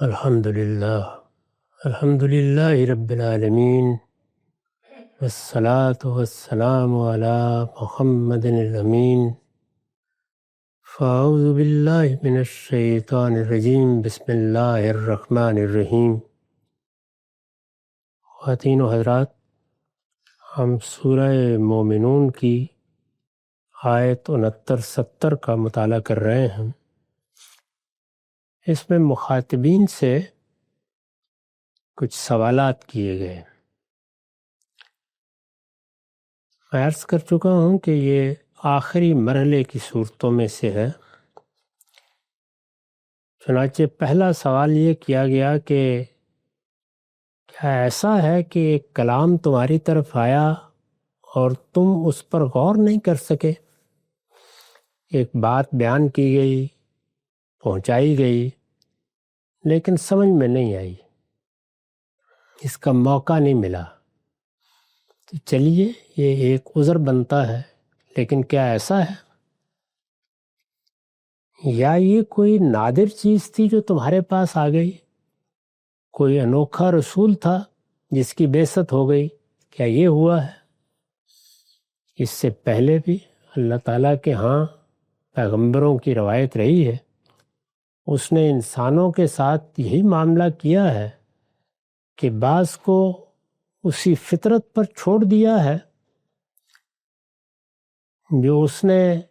الحمد للہ رب العالمین والصلاة والسلام علی محمد الامین فاعوذ باللہ من الشیطان الرجیم بسم اللہ الرحمن الرحیم۔ خواتین و حضرات، ہم سورہ مومنون کی آیت 69-70 کا مطالعہ کر رہے ہیں۔ اس میں مخاطبین سے کچھ سوالات کیے گئے۔ میں عرض کر چکا ہوں کہ یہ آخری مرحلے کی صورتوں میں سے ہے۔ چنانچہ پہلا سوال یہ کیا گیا کہ کیا ایسا ہے کہ ایک کلام تمہاری طرف آیا اور تم اس پر غور نہیں کر سکے؟ ایک بات بیان کی گئی، پہنچائی گئی، لیکن سمجھ میں نہیں آئی، اس کا موقع نہیں ملا۔ تو چلیے، یہ ایک عذر بنتا ہے، لیکن کیا ایسا ہے؟ یا یہ کوئی نادر چیز تھی جو تمہارے پاس آ گئی؟ کوئی انوکھا رسول تھا جس کی بعثت ہو گئی؟ کیا یہ ہوا ہے؟ اس سے پہلے بھی اللہ تعالیٰ کے ہاں پیغمبروں کی روایت رہی ہے، اس نے انسانوں کے ساتھ یہی معاملہ کیا ہے کہ بعض کو اسی فطرت پر چھوڑ دیا ہے جو اس نے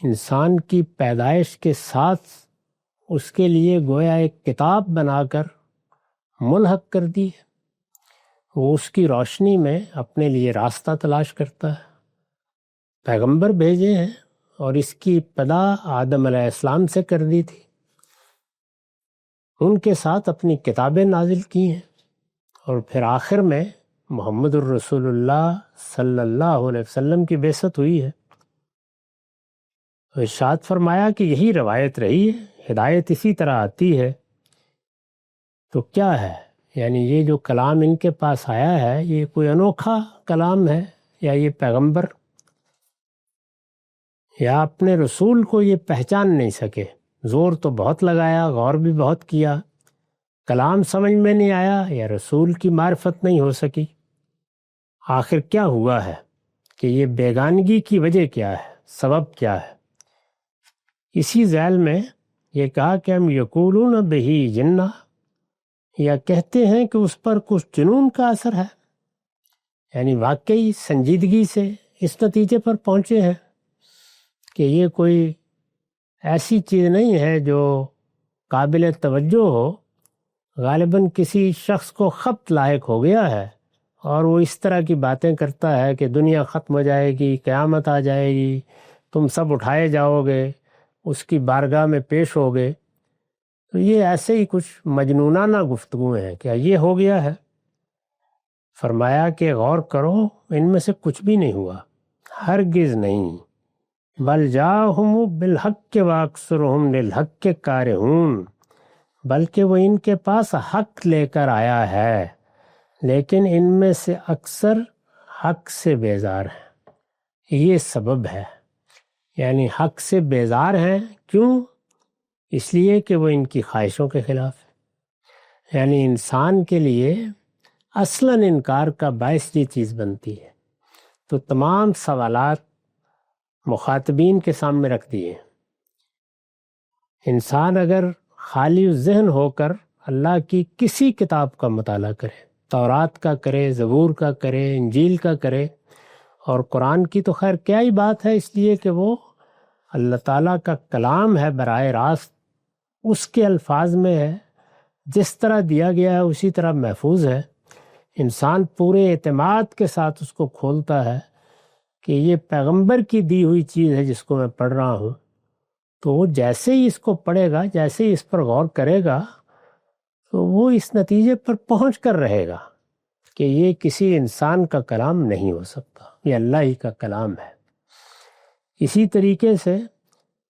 انسان کی پیدائش کے ساتھ اس کے لیے گویا ایک کتاب بنا کر ملحق کر دی ہے۔ وہ اس کی روشنی میں اپنے لیے راستہ تلاش کرتا ہے۔ پیغمبر بھیجے ہیں اور اس کی ابتدا آدم علیہ السلام سے کر دی تھی، ان کے ساتھ اپنی کتابیں نازل کی ہیں، اور پھر آخر میں محمد الرسول اللہ صلی اللہ علیہ وسلم کی بعثت ہوئی ہے۔ ارشاد فرمایا کہ یہی روایت رہی ہے، ہدایت اسی طرح آتی ہے۔ تو کیا ہے؟ یعنی یہ جو کلام ان کے پاس آیا ہے، یہ کوئی انوکھا کلام ہے، یا یہ پیغمبر یا اپنے رسول کو یہ پہچان نہیں سکے؟ زور تو بہت لگایا، غور بھی بہت کیا، کلام سمجھ میں نہیں آیا، یا رسول کی معرفت نہیں ہو سکی؟ آخر کیا ہوا ہے کہ یہ بیگانگی کی وجہ کیا ہے، سبب کیا ہے؟ اسی ذیل میں یہ کہا کہ ہم یقولون بہی جنہ، یا کہتے ہیں کہ اس پر کچھ جنون کا اثر ہے، یعنی واقعی سنجیدگی سے اس نتیجے پر پہنچے ہیں کہ یہ کوئی ایسی چیز نہیں ہے جو قابل توجہ ہو، غالباً کسی شخص کو خبط لاحق ہو گیا ہے اور وہ اس طرح کی باتیں کرتا ہے کہ دنیا ختم ہو جائے گی، قیامت آ جائے گی، تم سب اٹھائے جاؤ گے، اس کی بارگاہ میں پیش ہوگے۔ تو یہ ایسے ہی کچھ مجنونانہ گفتگویں ہیں۔ کیا یہ ہو گیا ہے؟ فرمایا کہ غور کرو، ان میں سے کچھ بھی نہیں ہوا، ہرگز نہیں۔ بل جاءہم بالحق واکثرہم للحق کارہون، بلکہ وہ ان کے پاس حق لے کر آیا ہے، لیکن ان میں سے اکثر حق سے بیزار ہیں۔ یہ سبب ہے، یعنی حق سے بیزار ہیں۔ کیوں؟ اس لیے کہ وہ ان کی خواہشوں کے خلاف ہے۔ یعنی انسان کے لیے اصلاً انکار کا باعث یہ چیز بنتی ہے۔ تو تمام سوالات مخاطبین کے سامنے رکھ دیے۔ انسان اگر خالی ذہن ہو کر اللہ کی کسی کتاب کا مطالعہ کرے، تورات کا کرے، زبور کا کرے، انجیل کا کرے، اور قرآن کی تو خیر کیا ہی بات ہے، اس لیے کہ وہ اللہ تعالیٰ کا کلام ہے، براہ راست اس کے الفاظ میں ہے، جس طرح دیا گیا ہے اسی طرح محفوظ ہے۔ انسان پورے اعتماد کے ساتھ اس کو کھولتا ہے کہ یہ پیغمبر کی دی ہوئی چیز ہے جس کو میں پڑھ رہا ہوں، تو وہ جیسے ہی اس کو پڑھے گا، جیسے ہی اس پر غور کرے گا، تو وہ اس نتیجے پر پہنچ کر رہے گا کہ یہ کسی انسان کا کلام نہیں ہو سکتا، یہ اللہ ہی کا کلام ہے۔ اسی طریقے سے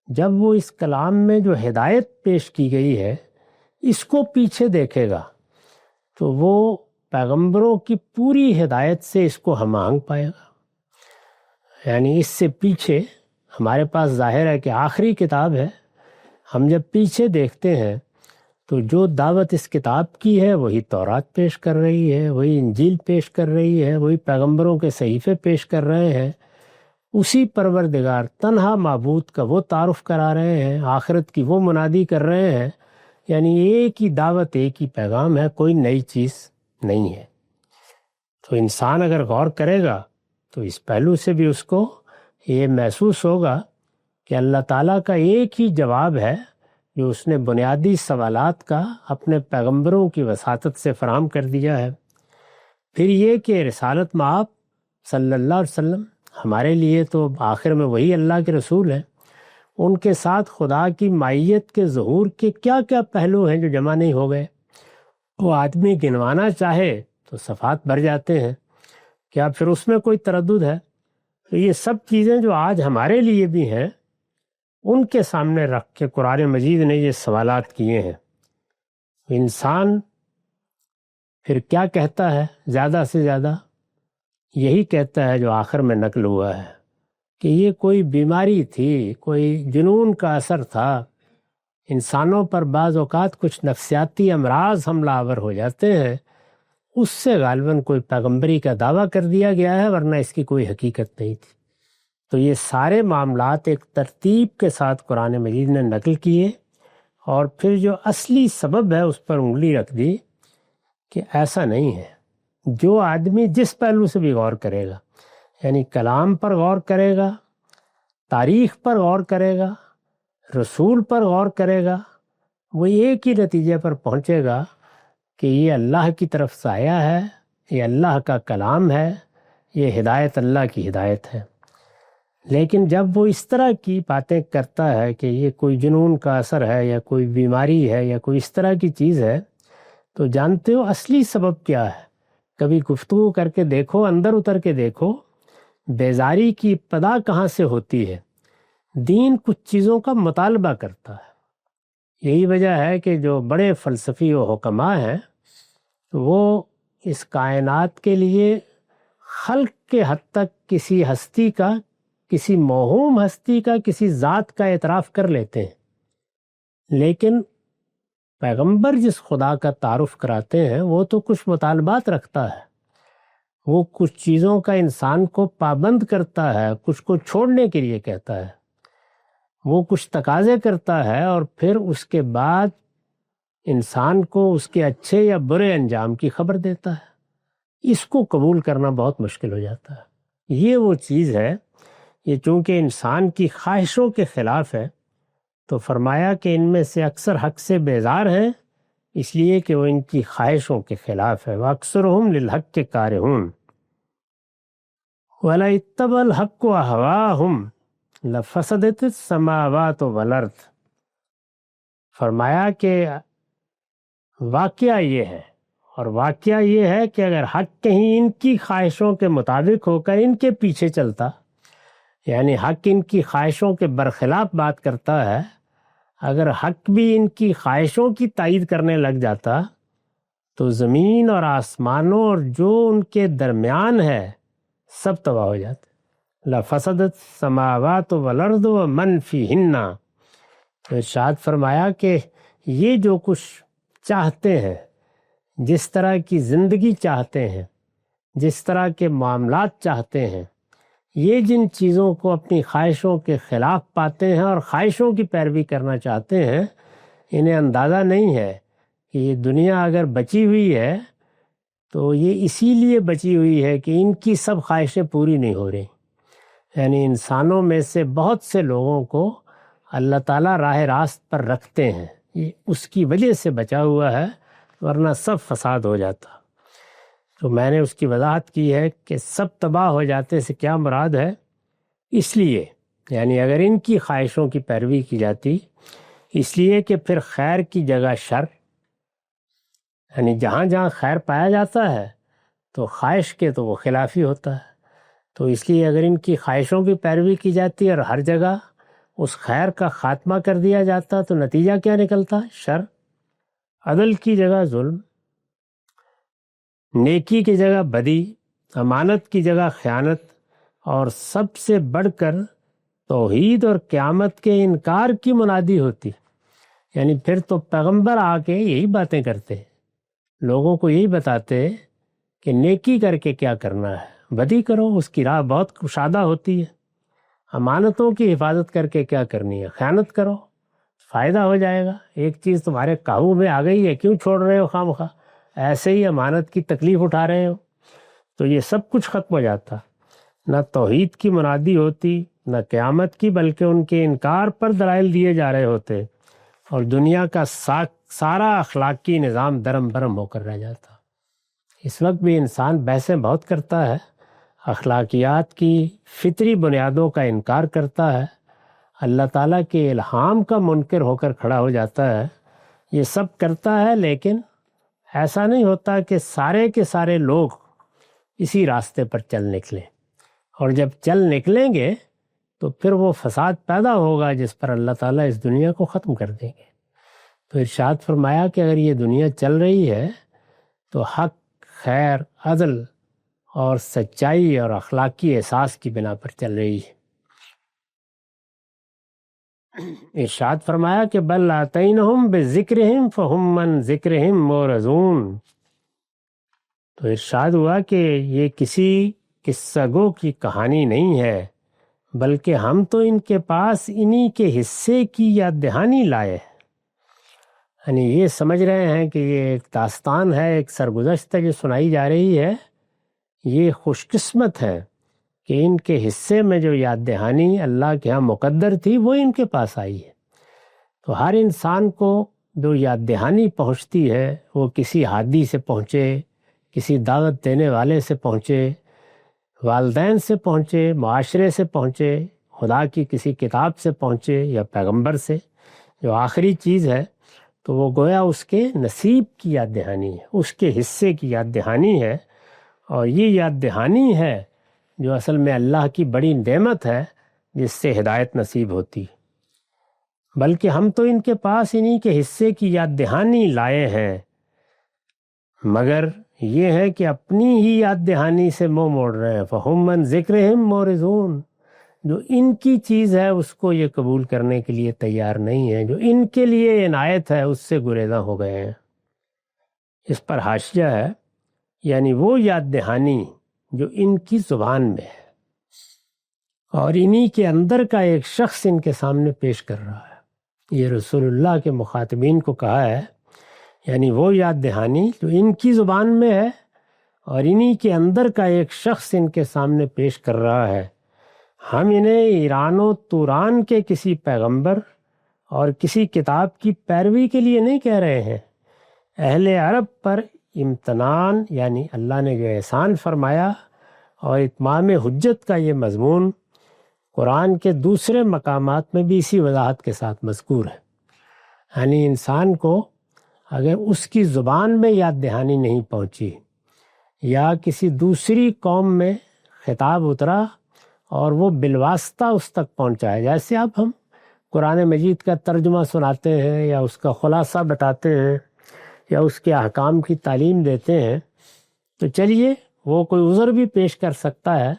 جب وہ اس کلام میں جو ہدایت پیش کی گئی ہے اس کو پیچھے دیکھے گا، تو وہ پیغمبروں کی پوری ہدایت سے اس کو ہم آہنگ پائے گا۔ یعنی اس سے پیچھے ہمارے پاس ظاہر ہے کہ آخری کتاب ہے، ہم جب پیچھے دیکھتے ہیں تو جو دعوت اس کتاب کی ہے وہی تورات پیش کر رہی ہے، وہی انجیل پیش کر رہی ہے، وہی پیغمبروں کے صحیفے پیش کر رہے ہیں، اسی پروردگار تنہا معبود کا وہ تعارف کرا رہے ہیں، آخرت کی وہ منادی کر رہے ہیں، یعنی ایک ہی دعوت، ایک ہی پیغام ہے، کوئی نئی چیز نہیں ہے۔ تو انسان اگر غور کرے گا تو اس پہلو سے بھی اس کو یہ محسوس ہوگا کہ اللہ تعالیٰ کا ایک ہی جواب ہے جو اس نے بنیادی سوالات کا اپنے پیغمبروں کی وساطت سے فراہم کر دیا ہے۔ پھر یہ کہ رسالت مآب صلی اللہ علیہ وسلم ہمارے لیے تو آخر میں وہی اللہ کے رسول ہیں، ان کے ساتھ خدا کی معیت کے ظہور کے کیا کیا پہلو ہیں جو جمع نہیں ہو گئے۔ وہ آدمی گنوانا چاہے تو صفحات بھر جاتے ہیں، کیا پھر اس میں کوئی تردد ہے؟ تو یہ سب چیزیں جو آج ہمارے لیے بھی ہیں، ان کے سامنے رکھ کے قرآن مجید نے یہ سوالات کیے ہیں۔ انسان پھر کیا کہتا ہے؟ زیادہ سے زیادہ یہی کہتا ہے جو آخر میں نقل ہوا ہے کہ یہ کوئی بیماری تھی، کوئی جنون کا اثر تھا۔ انسانوں پر بعض اوقات کچھ نفسیاتی امراض حملہ آور ہو جاتے ہیں، اس سے غالباً کوئی پیغمبری کا دعویٰ کر دیا گیا ہے، ورنہ اس کی کوئی حقیقت نہیں تھی۔ تو یہ سارے معاملات ایک ترتیب کے ساتھ قرآن مجید نے نقل کیے، اور پھر جو اصلی سبب ہے اس پر انگلی رکھ دی کہ ایسا نہیں ہے۔ جو آدمی جس پہلو سے بھی غور کرے گا، یعنی کلام پر غور کرے گا، تاریخ پر غور کرے گا، رسول پر غور کرے گا، وہ ایک ہی نتیجے پر پہنچے گا کہ یہ اللہ کی طرف سے آیا ہے، یہ اللہ کا کلام ہے، یہ ہدایت اللہ کی ہدایت ہے۔ لیکن جب وہ اس طرح کی باتیں کرتا ہے کہ یہ کوئی جنون کا اثر ہے یا کوئی بیماری ہے یا کوئی اس طرح کی چیز ہے، تو جانتے ہو اصلی سبب کیا ہے؟ کبھی گفتگو کر کے دیکھو، اندر اتر کے دیکھو، بیزاری کی ابتدا کہاں سے ہوتی ہے؟ دین کچھ چیزوں کا مطالبہ کرتا ہے۔ یہی وجہ ہے کہ جو بڑے فلسفی و حکماء ہیں وہ اس کائنات کے لیے خلق کے حد تک کسی ہستی کا، کسی موہوم ہستی کا، کسی ذات کا اعتراف کر لیتے ہیں، لیکن پیغمبر جس خدا کا تعارف کراتے ہیں وہ تو کچھ مطالبات رکھتا ہے، وہ کچھ چیزوں کا انسان کو پابند کرتا ہے، کچھ کو چھوڑنے کے لیے کہتا ہے، وہ کچھ تقاضے کرتا ہے، اور پھر اس کے بعد انسان کو اس کے اچھے یا برے انجام کی خبر دیتا ہے۔ اس کو قبول کرنا بہت مشکل ہو جاتا ہے۔ یہ وہ چیز ہے، یہ چونکہ انسان کی خواہشوں کے خلاف ہے، تو فرمایا کہ ان میں سے اکثر حق سے بیزار ہیں، اس لیے کہ وہ ان کی خواہشوں کے خلاف ہے۔ وَأَكْثَرُهُمْ لِلْحَقِّ كَارِهُونَ وَلَا اتَّبَعَ الْحَقُّ أَهْوَاءَهُمْ لَفَسَدَتِ السَّمَاوَاتُ وَالْأَرْضُ۔ فرمایا کہ واقعہ یہ ہے، اور واقعہ یہ ہے کہ اگر حق کہیں ان کی خواہشوں کے مطابق ہو کر ان کے پیچھے چلتا، یعنی حق ان کی خواہشوں کے برخلاف بات کرتا ہے، اگر حق بھی ان کی خواہشوں کی تائید کرنے لگ جاتا تو زمین اور آسمانوں اور جو ان کے درمیان ہے سب تباہ ہو جاتے۔ لَفَسَدَتِ السَّمَاوَاتُ وَالْأَرْضُ وَمَنْ فِيهِنَّ۔ تو ارشاد فرمایا کہ یہ جو کچھ چاہتے ہیں، جس طرح کی زندگی چاہتے ہیں، جس طرح کے معاملات چاہتے ہیں، یہ جن چیزوں کو اپنی خواہشوں کے خلاف پاتے ہیں اور خواہشوں کی پیروی کرنا چاہتے ہیں، انہیں اندازہ نہیں ہے کہ یہ دنیا اگر بچی ہوئی ہے تو یہ اسی لیے بچی ہوئی ہے کہ ان کی سب خواہشیں پوری نہیں ہو رہی۔ یعنی انسانوں میں سے بہت سے لوگوں کو اللہ تعالیٰ راہ راست پر رکھتے ہیں، یہ اس کی وجہ سے بچا ہوا ہے، ورنہ سب فساد ہو جاتا۔ تو میں نے اس کی وضاحت کی ہے کہ سب تباہ ہو جاتے سے کیا مراد ہے، اس لیے یعنی اگر ان کی خواہشوں کی پیروی کی جاتی، اس لیے کہ پھر خیر کی جگہ شر، یعنی جہاں جہاں خیر پایا جاتا ہے تو خواہش کے تو وہ خلافی ہوتا ہے، تو اس لیے اگر ان کی خواہشوں کی پیروی کی جاتی اور ہر جگہ اس خیر کا خاتمہ کر دیا جاتا تو نتیجہ کیا نکلتا؟ شر۔ عدل کی جگہ ظلم، نیکی کی جگہ بدی، امانت کی جگہ خیانت، اور سب سے بڑھ کر توحید اور قیامت کے انکار کی منادی ہوتی۔ یعنی پھر تو پیغمبر آ کے یہی باتیں کرتے، لوگوں کو یہی بتاتے کہ نیکی کر کے کیا کرنا ہے، بدی کرو، اس کی راہ بہت کشادہ ہوتی ہے، امانتوں کی حفاظت کر کے کیا کرنی ہے، خیانت کرو، فائدہ ہو جائے گا، ایک چیز تمہارے قابو میں آ گئی ہے، کیوں چھوڑ رہے ہو خواہ ایسے ہی امانت کی تکلیف اٹھا رہے ہو؟ تو یہ سب کچھ ختم ہو جاتا، نہ توحید کی منادی ہوتی نہ قیامت کی، بلکہ ان کے انکار پر دلائل دیے جا رہے ہوتے، اور دنیا کا سارا اخلاقی نظام درم برم ہو کر رہ جاتا۔ اس وقت بھی انسان بحثیں بہت کرتا ہے، اخلاقیات کی فطری بنیادوں کا انکار کرتا ہے، اللہ تعالیٰ کے الہام کا منکر ہو کر کھڑا ہو جاتا ہے، یہ سب کرتا ہے، لیکن ایسا نہیں ہوتا کہ سارے کے سارے لوگ اسی راستے پر چل نکلیں، اور جب چل نکلیں گے تو پھر وہ فساد پیدا ہوگا جس پر اللہ تعالیٰ اس دنیا کو ختم کر دیں گے۔ تو ارشاد فرمایا کہ اگر یہ دنیا چل رہی ہے تو حق، خیر، عدل اور سچائی اور اخلاقی احساس کی بنا پر چل رہی ہے۔ ارشاد فرمایا کہ بل آتینہم بذکرہم فہم من ذکرہم معرضون۔ تو ارشاد ہوا کہ یہ کسی قصہ گو کی کہانی نہیں ہے، بلکہ ہم تو ان کے پاس انہی کے حصے کی یاد دہانی لائے، یعنی یہ سمجھ رہے ہیں کہ یہ ایک داستان ہے، ایک سرگزشت ہے جو سنائی جا رہی ہے، یہ خوش قسمت ہے کہ ان کے حصے میں جو یاد دہانی اللہ کے ہاں مقدر تھی وہ ان کے پاس آئی ہے۔ تو ہر انسان کو جو یاد دہانی پہنچتی ہے وہ کسی ہادی سے پہنچے، کسی دعوت دینے والے سے پہنچے، والدین سے پہنچے، معاشرے سے پہنچے، خدا کی کسی کتاب سے پہنچے یا پیغمبر سے، جو آخری چیز ہے تو وہ گویا اس کے نصیب کی یاد دہانی ہے، اس کے حصے کی یاد دہانی ہے، اور یہ یاد دہانی ہے جو اصل میں اللہ کی بڑی نعمت ہے جس سے ہدایت نصیب ہوتی۔ بلکہ ہم تو ان کے پاس انہی کے حصے کی یاد دہانی لائے ہیں، مگر یہ ہے کہ اپنی ہی یاد دہانی سے منہ موڑ رہے ہیں، فہم من ذکرہم معرضون۔ جو ان کی چیز ہے اس کو یہ قبول کرنے کے لیے تیار نہیں ہے، جو ان کے لیے عنایت ہے اس سے گریزاں ہو گئے ہیں۔ اس پر حاشیہ ہے، یعنی وہ یاد دہانی جو ان کی زبان میں ہے اور انہی کے اندر کا ایک شخص ان کے سامنے پیش کر رہا ہے، یہ رسول اللہ کے مخاطبین کو کہا ہے، یعنی وہ یاد دہانی جو ان کی زبان میں ہے اور انہی کے اندر کا ایک شخص ان کے سامنے پیش کر رہا ہے۔ ہم انہیں ایران و توران کے کسی پیغمبر اور کسی کتاب کی پیروی کے لیے نہیں کہہ رہے ہیں، اہل عرب پر امتنان، یعنی اللہ نے جو احسان فرمایا اور اتمام حجت کا یہ مضمون قرآن کے دوسرے مقامات میں بھی اسی وضاحت کے ساتھ مذکور ہے، یعنی انسان کو اگر اس کی زبان میں یاد دہانی نہیں پہنچی یا کسی دوسری قوم میں خطاب اترا اور وہ بالواسطہ اس تک پہنچا ہے، جیسے اب ہم قرآن مجید کا ترجمہ سناتے ہیں یا اس کا خلاصہ بتاتے ہیں یا اس کے احکام کی تعلیم دیتے ہیں، تو چلیے وہ کوئی عذر بھی پیش کر سکتا ہے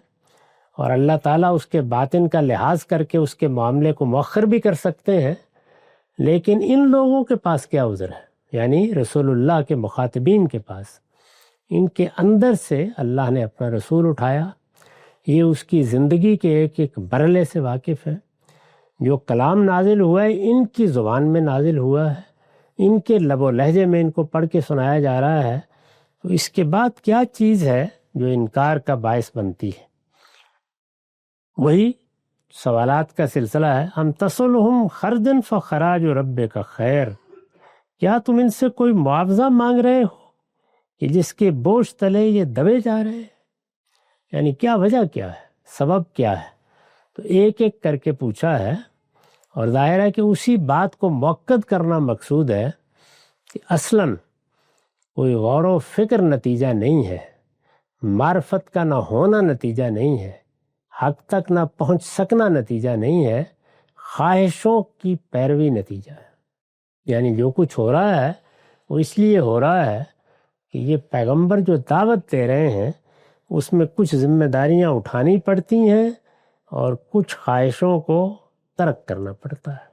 اور اللہ تعالیٰ اس کے باطن کا لحاظ کر کے اس کے معاملے کو مؤخر بھی کر سکتے ہیں، لیکن ان لوگوں کے پاس کیا عذر ہے؟ یعنی رسول اللہ کے مخاطبین کے پاس، ان کے اندر سے اللہ نے اپنا رسول اٹھایا، یہ اس کی زندگی کے ایک ایک مرحلے سے واقف ہے، جو کلام نازل ہوا ہے ان کی زبان میں نازل ہوا ہے، ان کے لب و لہجے میں ان کو پڑھ کے سنایا جا رہا ہے، تو اس کے بعد کیا چیز ہے جو انکار کا باعث بنتی ہے؟ وہی سوالات کا سلسلہ ہے، ہم تسلہم خرجا فخراج ربک خیر، کیا تم ان سے کوئی معاوضہ مانگ رہے ہو کہ جس کے بوجھ تلے یہ دبے جا رہے ہیں؟ یعنی کیا وجہ کیا ہے، سبب کیا ہے؟ تو ایک ایک کر کے پوچھا ہے، اور ظاہر ہے کہ اسی بات کو مؤکد کرنا مقصود ہے کہ اصلاً کوئی غور و فکر نتیجہ نہیں ہے، معرفت کا نہ ہونا نتیجہ نہیں ہے، حق تک نہ پہنچ سکنا نتیجہ نہیں ہے، خواہشوں کی پیروی نتیجہ ہے۔ یعنی جو کچھ ہو رہا ہے وہ اس لیے ہو رہا ہے کہ یہ پیغمبر جو دعوت دے رہے ہیں اس میں کچھ ذمہ داریاں اٹھانی پڑتی ہیں اور کچھ خواہشوں کو ترک کرنا پڑتا ہے،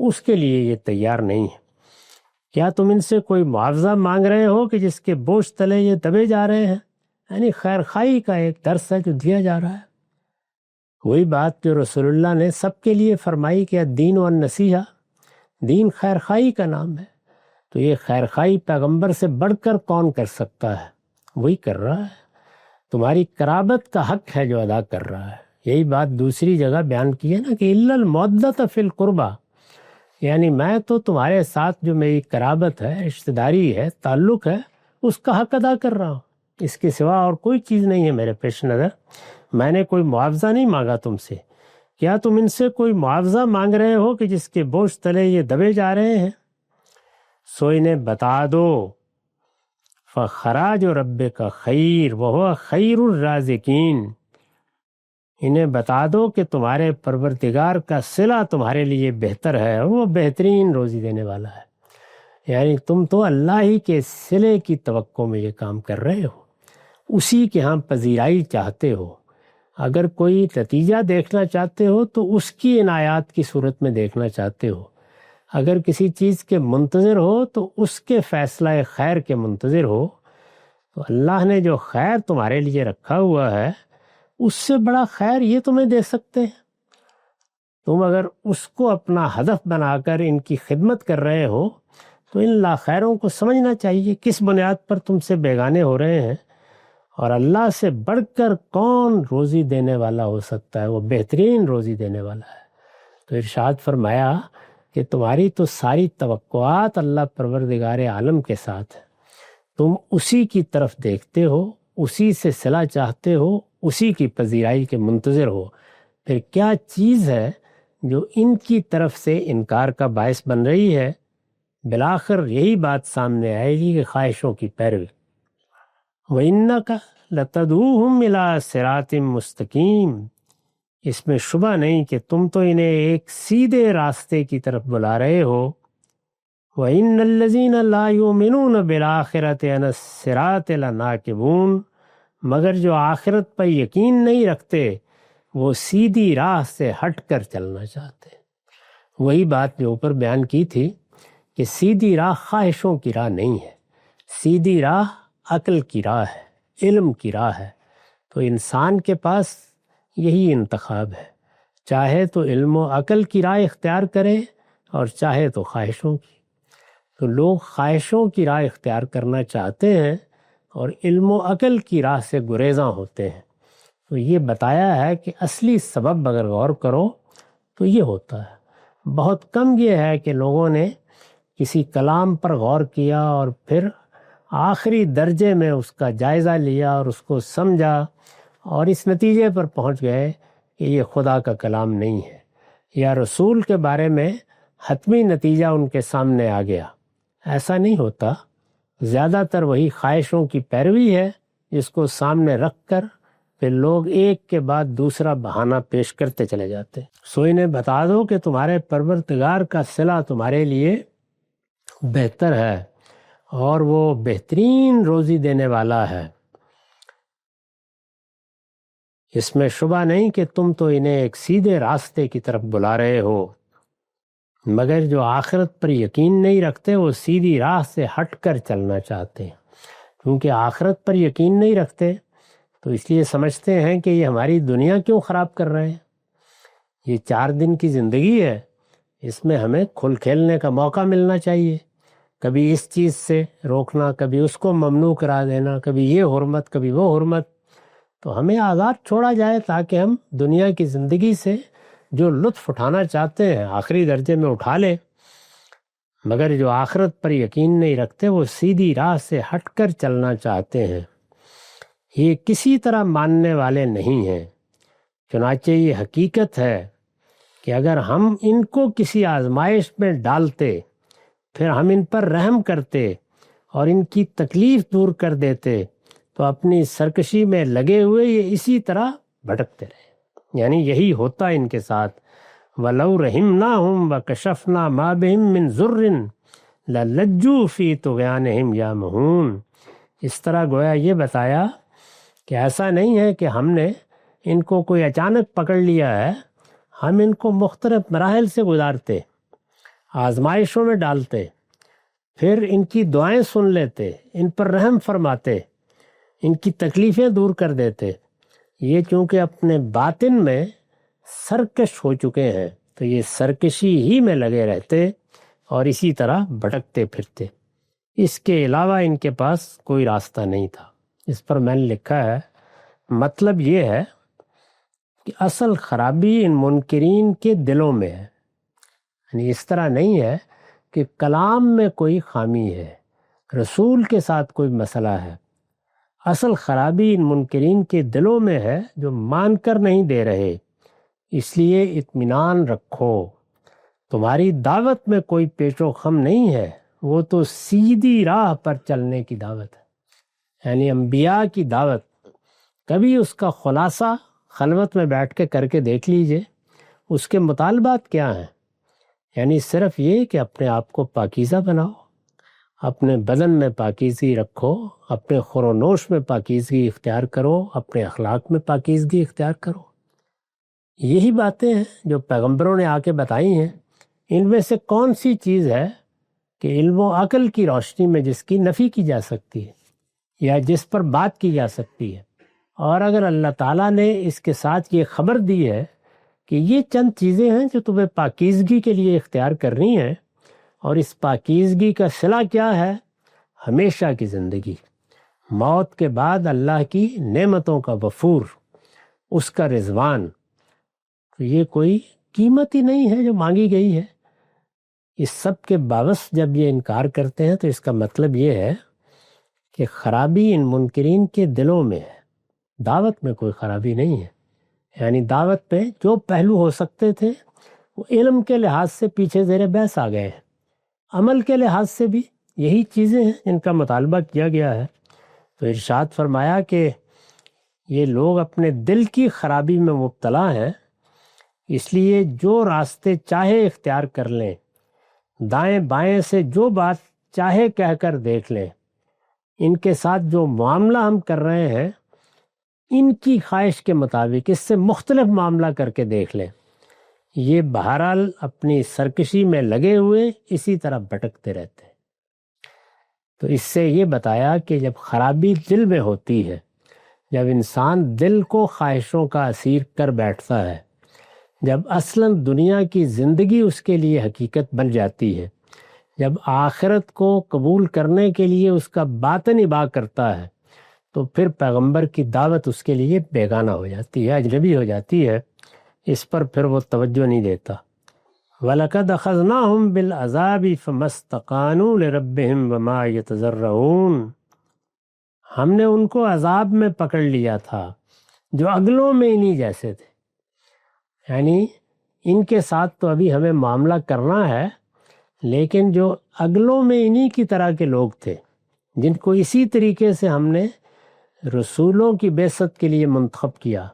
اس کے لیے یہ تیار نہیں ہے۔ کیا تم ان سے کوئی معاوضہ مانگ رہے ہو کہ جس کے بوجھ تلے یہ دبے جا رہے ہیں؟ یعنی خیر خواہی کا ایک درس ہے جو دیا جا رہا ہے، وہی بات جو رسول اللہ نے سب کے لیے فرمائی کہ الدین والنصیحہ، دین خیر خواہی کا نام ہے، تو یہ خیر خواہی پیغمبر سے بڑھ کر کون کر سکتا ہے؟ وہی کر رہا ہے، تمہاری قرابت کا حق ہے جو ادا کر رہا ہے۔ یہی بات دوسری جگہ بیان کی ہے نا کہ الا المودۃ فی القربہ، یعنی میں تو تمہارے ساتھ جو میری قرابت ہے، رشتہ داری ہے، تعلق ہے، اس کا حق ادا کر رہا ہوں، اس کے سوا اور کوئی چیز نہیں ہے میرے پیش نظر۔ میں نے کوئی معاوضہ نہیں مانگا تم سے۔ کیا تم ان سے کوئی معاوضہ مانگ رہے ہو کہ جس کے بوجھ تلے یہ دبے جا رہے ہیں؟ سو انہیں بتا دو، فخراج ربک خیر وہو خیر الرازقین، انہیں بتا دو کہ تمہارے پروردگار کا صلہ تمہارے لیے بہتر ہے اور وہ بہترین روزی دینے والا ہے۔ یعنی تم تو اللہ ہی کے صلے کی توقع میں یہ کام کر رہے ہو، اسی کے ہاں پذیرائی چاہتے ہو۔ اگر کوئی نتیجہ دیکھنا چاہتے ہو تو اس کی عنایات کی صورت میں دیکھنا چاہتے ہو، اگر کسی چیز کے منتظر ہو تو اس کے فیصلہ خیر کے منتظر ہو، تو اللہ نے جو خیر تمہارے لیے رکھا ہوا ہے اس سے بڑا خیر یہ تمہیں دے سکتے ہیں۔ تم اگر اس کو اپنا ہدف بنا کر ان کی خدمت کر رہے ہو تو ان لا خیروں کو سمجھنا چاہیے کس بنیاد پر تم سے بیگانے ہو رہے ہیں، اور اللہ سے بڑھ کر کون روزی دینے والا ہو سکتا ہے؟ وہ بہترین روزی دینے والا ہے۔ تو ارشاد فرمایا کہ تمہاری تو ساری توقعات اللہ پروردگار عالم کے ساتھ ہے، تم اسی کی طرف دیکھتے ہو، اسی سے صلہ چاہتے ہو، اسی کی پذیرائی کے منتظر ہو، پھر کیا چیز ہے جو ان کی طرف سے انکار کا باعث بن رہی ہے؟ بالآخر یہی بات سامنے آئے گی کہ خواہشوں کی پیروی۔ وَإِنَّكَ لَتَدْعُوهُمْ إِلَىٰ صِرَاطٍ مُسْتَقِيمٍ، اس میں شبہ نہیں کہ تم تو انہیں ایک سیدھے راستے کی طرف بلا رہے ہو۔ وَإِنَّ الَّذِينَ لَا يُؤْمِنُونَ بِالْآخِرَةِ عَنِ الصِّرَاطِ لَنَاكِبُونَ، مگر جو آخرت پر یقین نہیں رکھتے وہ سیدھی راہ سے ہٹ کر چلنا چاہتے۔ وہی بات جو اوپر بیان کی تھی کہ سیدھی راہ خواہشوں کی راہ نہیں ہے، سیدھی راہ عقل کی راہ ہے، علم کی راہ ہے۔ تو انسان کے پاس یہی انتخاب ہے، چاہے تو علم و عقل کی راہ اختیار کرے اور چاہے تو خواہشوں کی۔ تو لوگ خواہشوں کی راہ اختیار کرنا چاہتے ہیں اور علم و عقل کی راہ سے گریزاں ہوتے ہیں۔ تو یہ بتایا ہے کہ اصلی سبب اگر غور کرو تو یہ ہوتا ہے۔ بہت کم یہ ہے کہ لوگوں نے کسی کلام پر غور کیا اور پھر آخری درجے میں اس کا جائزہ لیا اور اس کو سمجھا اور اس نتیجے پر پہنچ گئے کہ یہ خدا کا کلام نہیں ہے، یا رسول کے بارے میں حتمی نتیجہ ان کے سامنے آ گیا۔ ایسا نہیں ہوتا، زیادہ تر وہی خواہشوں کی پیروی ہے جس کو سامنے رکھ کر پھر لوگ ایک کے بعد دوسرا بہانہ پیش کرتے چلے جاتے۔ سو انہیں بتا دو کہ تمہارے پروردگار کا صلہ تمہارے لیے بہتر ہے اور وہ بہترین روزی دینے والا ہے۔ اس میں شبہ نہیں کہ تم تو انہیں ایک سیدھے راستے کی طرف بلا رہے ہو، مگر جو آخرت پر یقین نہیں رکھتے وہ سیدھی راہ سے ہٹ کر چلنا چاہتے ہیں۔ کیونکہ آخرت پر یقین نہیں رکھتے تو اس لیے سمجھتے ہیں کہ یہ ہماری دنیا کیوں خراب کر رہے ہیں، یہ 4 دن کی زندگی ہے، اس میں ہمیں کھل کھیلنے کا موقع ملنا چاہیے، کبھی اس چیز سے روکنا، کبھی اس کو ممنوع کرا دینا، کبھی یہ حرمت کبھی وہ حرمت۔ تو ہمیں آزاد چھوڑا جائے تاکہ ہم دنیا کی زندگی سے جو لطف اٹھانا چاہتے ہیں آخری درجے میں اٹھا لیں، مگر جو آخرت پر یقین نہیں رکھتے وہ سیدھی راہ سے ہٹ کر چلنا چاہتے ہیں، یہ کسی طرح ماننے والے نہیں ہیں۔ چنانچہ یہ حقیقت ہے کہ اگر ہم ان کو کسی آزمائش میں ڈالتے، پھر ہم ان پر رحم کرتے اور ان کی تکلیف دور کر دیتے تو اپنی سرکشی میں لگے ہوئے یہ اسی طرح بھٹکتے رہے، یعنی یہی ہوتا ان کے ساتھ۔ وَلَوْ رَحِمْنَاهُمْ وَكَشَفْنَا مَا بِهِمْ مِنْ ضُرٍّ لَلَّجُّوا فِي طُغْيَانِهِمْ يَعْمَهُونَ۔ اس طرح گویا یہ بتایا کہ ایسا نہیں ہے کہ ہم نے ان کو کوئی اچانک پکڑ لیا ہے، ہم ان کو مختلف مراحل سے گزارتے، آزمائشوں میں ڈالتے، پھر ان کی دعائیں سن لیتے، ان پر رحم فرماتے، ان کی تکلیفیں دور کر دیتے۔ یہ چونکہ اپنے باطن میں سرکش ہو چکے ہیں تو یہ سرکشی ہی میں لگے رہتے اور اسی طرح بھٹکتے پھرتے، اس کے علاوہ ان کے پاس کوئی راستہ نہیں تھا۔ اس پر میں نے لکھا ہے مطلب یہ ہے کہ اصل خرابی ان منکرین کے دلوں میں ہے، یعنی اس طرح نہیں ہے کہ کلام میں کوئی خامی ہے، رسول کے ساتھ کوئی مسئلہ ہے۔ اصل خرابی ان منکرین کے دلوں میں ہے جو مان کر نہیں دے رہے، اس لیے اطمینان رکھو، تمہاری دعوت میں کوئی پیچ و خم نہیں ہے، وہ تو سیدھی راہ پر چلنے کی دعوت ہے۔ یعنی انبیاء کی دعوت کبھی اس کا خلاصہ خلوت میں بیٹھ کے کر کے دیکھ لیجئے، اس کے مطالبات کیا ہیں؟ یعنی صرف یہ کہ اپنے آپ کو پاکیزہ بناؤ، اپنے بدن میں پاکیزگی رکھو، اپنے خور و نوش میں پاکیزگی اختیار کرو، اپنے اخلاق میں پاکیزگی اختیار کرو۔ یہی باتیں ہیں جو پیغمبروں نے آ کے بتائی ہیں۔ ان میں سے کون سی چیز ہے کہ علم و عقل کی روشنی میں جس کی نفی کی جا سکتی ہے یا جس پر بات کی جا سکتی ہے؟ اور اگر اللہ تعالیٰ نے اس کے ساتھ یہ خبر دی ہے کہ یہ چند چیزیں ہیں جو تمہیں پاکیزگی کے لیے اختیار کرنی ہیں، اور اس پاکیزگی کا صلہ کیا ہے؟ ہمیشہ کی زندگی، موت کے بعد اللہ کی نعمتوں کا وفور، اس کا رضوان، تو یہ کوئی قیمت ہی نہیں ہے جو مانگی گئی ہے۔ اس سب کے باوجود جب یہ انکار کرتے ہیں تو اس کا مطلب یہ ہے کہ خرابی ان منکرین کے دلوں میں ہے، دعوت میں کوئی خرابی نہیں ہے۔ یعنی دعوت پہ جو پہلو ہو سکتے تھے وہ علم کے لحاظ سے پیچھے زیر بحث آ گئے ہیں، عمل کے لحاظ سے بھی یہی چیزیں ہیں جن کا مطالبہ کیا گیا ہے۔ تو ارشاد فرمایا کہ یہ لوگ اپنے دل کی خرابی میں مبتلا ہیں، اس لیے جو راستے چاہے اختیار کر لیں، دائیں بائیں سے جو بات چاہے کہہ کر دیکھ لیں، ان کے ساتھ جو معاملہ ہم کر رہے ہیں ان کی خواہش کے مطابق اس سے مختلف معاملہ کر کے دیکھ لیں، یہ بہرحال اپنی سرکشی میں لگے ہوئے اسی طرح بھٹکتے رہتے ہیں۔ تو اس سے یہ بتایا کہ جب خرابی دل میں ہوتی ہے، جب انسان دل کو خواہشوں کا اسیر کر بیٹھتا ہے، جب اصلاً دنیا کی زندگی اس کے لیے حقیقت بن جاتی ہے، جب آخرت کو قبول کرنے کے لیے اس کا باطن اباع کرتا ہے، تو پھر پیغمبر کی دعوت اس کے لیے بیگانہ ہو جاتی ہے، اجنبی ہو جاتی ہے، اس پر پھر وہ توجہ نہیں دیتا۔ وَلَقَدْ أَخَذْنَاهُمْ بِالْعَذَابِ فَمَا اسْتَقَامُوا لِرَبِّهِمْ وَمَا يَتَضَرَّعُونَ، ہم نے ان کو عذاب میں پکڑ لیا تھا جو اگلوں میں انہی جیسے تھے۔ یعنی ان کے ساتھ تو ابھی ہمیں معاملہ کرنا ہے، لیکن جو اگلوں میں انہی کی طرح کے لوگ تھے، جن کو اسی طریقے سے ہم نے رسولوں کی بعثت کے لیے منتخب کیا،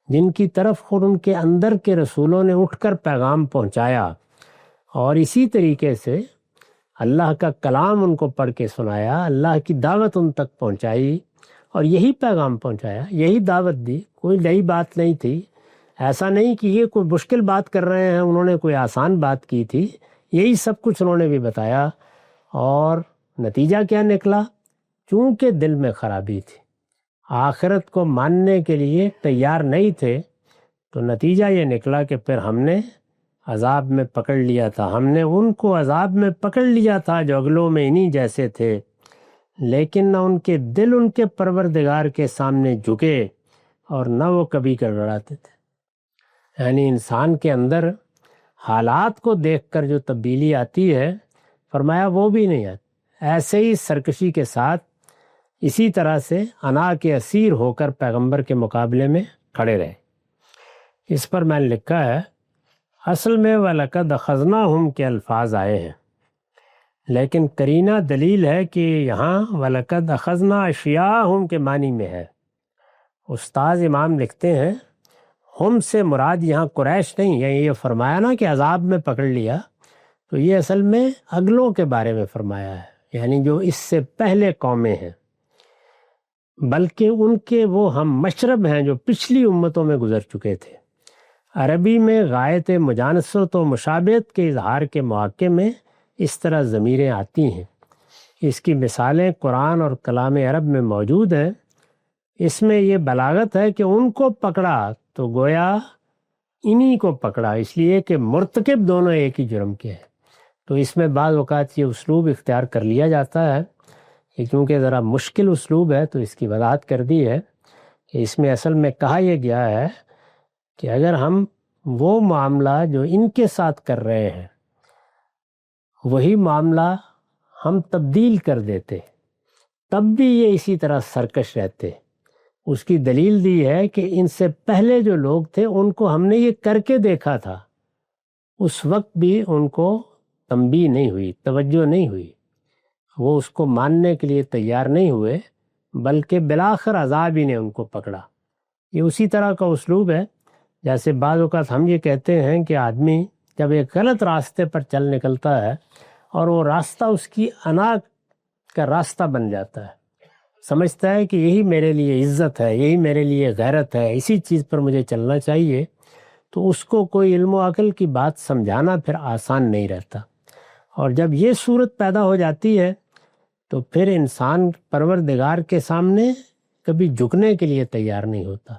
جن کی طرف خود ان کے اندر کے رسولوں نے اٹھ کر پیغام پہنچایا، اور اسی طریقے سے اللہ کا کلام ان کو پڑھ کے سنایا، اللہ کی دعوت ان تک پہنچائی اور یہی پیغام پہنچایا، یہی دعوت دی، کوئی نئی بات نہیں تھی۔ ایسا نہیں کہ یہ کوئی مشکل بات کر رہے ہیں، انہوں نے کوئی آسان بات کی تھی، یہی سب کچھ انہوں نے بھی بتایا۔ اور نتیجہ کیا نکلا؟ چونکہ دل میں خرابی تھی، آخرت کو ماننے کے لیے تیار نہیں تھے، تو نتیجہ یہ نکلا کہ پھر ہم نے عذاب میں پکڑ لیا تھا، ہم نے ان کو عذاب میں پکڑ لیا تھا جو اگلوں میں انہی جیسے تھے، لیکن نہ ان کے دل ان کے پروردگار کے سامنے جھکے اور نہ وہ کبھی گڑبڑاتے تھے۔ یعنی انسان کے اندر حالات کو دیکھ کر جو تبدیلی آتی ہے، فرمایا وہ بھی نہیں آتی، ایسے ہی سرکشی کے ساتھ اسی طرح سے انا کے اسیر ہو کر پیغمبر کے مقابلے میں کھڑے رہے۔ اس پر میں نے لکھا ہے اصل میں وَلَقَدْ أَخَذْنَاهُمْ کے الفاظ آئے ہیں، لیکن قرینہ دلیل ہے کہ یہاں وَلَقَدْ أَخَذْنَا أَشْيَاءَهُمْ کے معنی میں ہے۔ استاذ امام لکھتے ہیں ہم سے مراد یہاں قریش نہیں، یعنی یہ فرمایا نا کہ عذاب میں پکڑ لیا، تو یہ اصل میں اگلوں کے بارے میں فرمایا ہے، یعنی جو اس سے پہلے قومیں ہیں، بلکہ ان کے وہ ہم مشرب ہیں جو پچھلی امتوں میں گزر چکے تھے۔ عربی میں غایت مجانست و مشابہت کے اظہار کے مواقع میں اس طرح ضمیریں آتی ہیں، اس کی مثالیں قرآن اور کلام عرب میں موجود ہیں۔ اس میں یہ بلاغت ہے کہ ان کو پکڑا تو گویا انہی کو پکڑا، اس لیے کہ مرتکب دونوں ایک ہی جرم کے ہیں۔ تو اس میں بعض اوقات یہ اسلوب اختیار کر لیا جاتا ہے، کیونکہ ذرا مشکل اسلوب ہے تو اس کی وضاحت کر دی ہے کہ اس میں اصل میں کہا یہ گیا ہے کہ اگر ہم وہ معاملہ جو ان کے ساتھ کر رہے ہیں وہی معاملہ ہم تبدیل کر دیتے تب بھی یہ اسی طرح سرکش رہتے۔ اس کی دلیل دی ہے کہ ان سے پہلے جو لوگ تھے ان کو ہم نے یہ کر کے دیکھا تھا، اس وقت بھی ان کو تنبیہ نہیں ہوئی، توجہ نہیں ہوئی، وہ اس کو ماننے کے لیے تیار نہیں ہوئے، بلکہ بالآخر عذاب ہی نے ان کو پکڑا۔ یہ اسی طرح کا اسلوب ہے جیسے بعض اوقات ہم یہ کہتے ہیں کہ آدمی جب ایک غلط راستے پر چل نکلتا ہے اور وہ راستہ اس کی انا کا راستہ بن جاتا ہے، سمجھتا ہے کہ یہی میرے لیے عزت ہے، یہی میرے لیے غیرت ہے، اسی چیز پر مجھے چلنا چاہیے، تو اس کو کوئی علم و عقل کی بات سمجھانا پھر آسان نہیں رہتا۔ اور جب یہ صورت پیدا ہو جاتی ہے تو پھر انسان پروردگار کے سامنے کبھی جھکنے کے لیے تیار نہیں ہوتا۔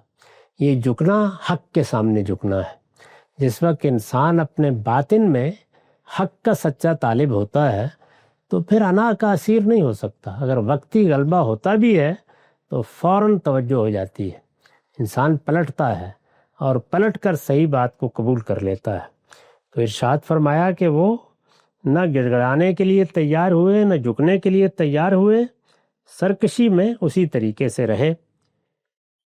یہ جھکنا حق کے سامنے جھکنا ہے۔ جس وقت انسان اپنے باطن میں حق کا سچا طالب ہوتا ہے تو پھر انا کا اسیر نہیں ہو سکتا۔ اگر وقتی غلبہ ہوتا بھی ہے تو فوراً توجہ ہو جاتی ہے، انسان پلٹتا ہے اور پلٹ کر صحیح بات کو قبول کر لیتا ہے۔ تو ارشاد فرمایا کہ وہ نہ گڑ گڑانے کے لیے تیار ہوئے، نہ جھکنے کے لیے تیار ہوئے، سرکشی میں اسی طریقے سے رہے۔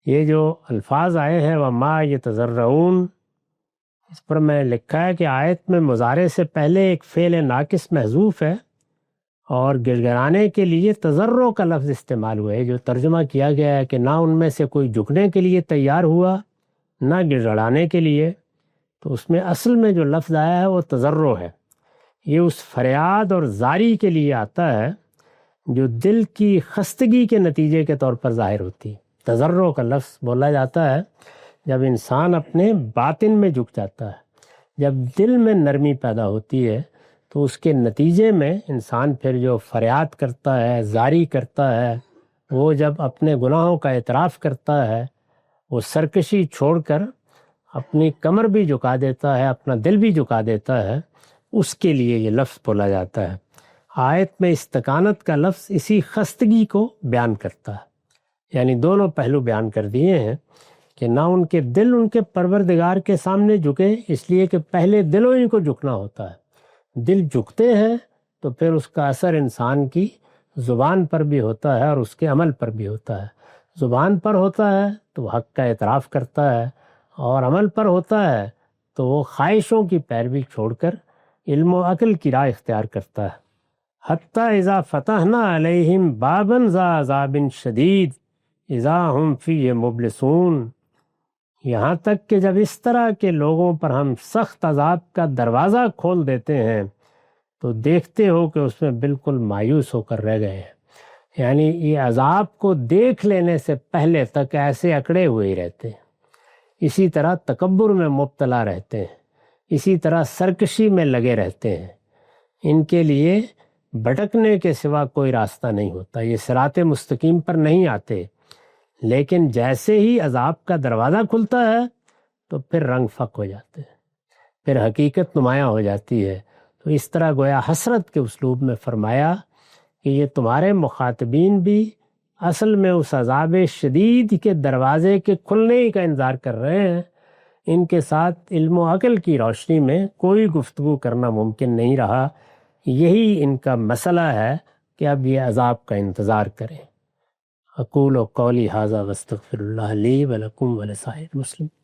یہ جو الفاظ آئے ہیں وَمَا يَتَضَرَّعُونَ، اس پر میں لکھا ہے کہ آیت میں مضارع سے پہلے ایک فعل ناقص محذوف ہے اور گڑ گڑانے کے لیے تضرع کا لفظ استعمال ہوا ہے، جو ترجمہ کیا گیا ہے کہ نہ ان میں سے کوئی جھکنے کے لیے تیار ہوا نہ گڑ گڑانے کے لیے، تو اس میں اصل میں جو لفظ آیا ہے وہ تضرع ہے۔ یہ اس فریاد اور زاری کے لیے آتا ہے جو دل کی خستگی کے نتیجے کے طور پر ظاہر ہوتی ہے۔ تضرع کا لفظ بولا جاتا ہے جب انسان اپنے باطن میں جھک جاتا ہے، جب دل میں نرمی پیدا ہوتی ہے تو اس کے نتیجے میں انسان پھر جو فریاد کرتا ہے، زاری کرتا ہے، وہ جب اپنے گناہوں کا اعتراف کرتا ہے، وہ سرکشی چھوڑ کر اپنی کمر بھی جھکا دیتا ہے، اپنا دل بھی جھکا دیتا ہے، اس کے لیے یہ لفظ بولا جاتا ہے۔ آیت میں استقامت کا لفظ اسی خستگی کو بیان کرتا ہے، یعنی دونوں پہلو بیان کر دیے ہیں کہ نہ ان کے دل ان کے پروردگار کے سامنے جھکے، اس لیے کہ پہلے دلوں ہی کو جھکنا ہوتا ہے۔ دل جھکتے ہیں تو پھر اس کا اثر انسان کی زبان پر بھی ہوتا ہے اور اس کے عمل پر بھی ہوتا ہے۔ زبان پر ہوتا ہے تو حق کا اعتراف کرتا ہے، اور عمل پر ہوتا ہے تو وہ خواہشوں کی پیروی چھوڑ کر علم و عقل کی راہ اختیار کرتا ہے۔ حتیٰ اذا فتحنا علیہم بابا ذا عذاب شدید اذا ہم فیہ مبلسون، یہاں تک کہ جب اس طرح کے لوگوں پر ہم سخت عذاب کا دروازہ کھول دیتے ہیں تو دیکھتے ہو کہ اس میں بالکل مایوس ہو کر رہ گئے ہیں، یعنی یہ عذاب کو دیکھ لینے سے پہلے تک ایسے اکڑے ہوئے ہی رہتے ہیں، اسی طرح تکبر میں مبتلا رہتے ہیں، اسی طرح سرکشی میں لگے رہتے ہیں۔ ان کے لیے بھٹکنے کے سوا کوئی راستہ نہیں ہوتا، یہ صراط مستقیم پر نہیں آتے، لیکن جیسے ہی عذاب کا دروازہ کھلتا ہے تو پھر رنگ فق ہو جاتے ہیں، پھر حقیقت نمایاں ہو جاتی ہے۔ تو اس طرح گویا حسرت کے اسلوب میں فرمایا کہ یہ تمہارے مخاطبین بھی اصل میں اس عذاب شدید کے دروازے کے کھلنے ہی کا انتظار کر رہے ہیں، ان کے ساتھ علم و عقل کی روشنی میں کوئی گفتگو کرنا ممکن نہیں رہا۔ یہی ان کا مسئلہ ہے کہ اب یہ عذاب کا انتظار کریں۔ اقول قولی ھذا واستغفر اللہ لی ولکم ولسائر المسلمین۔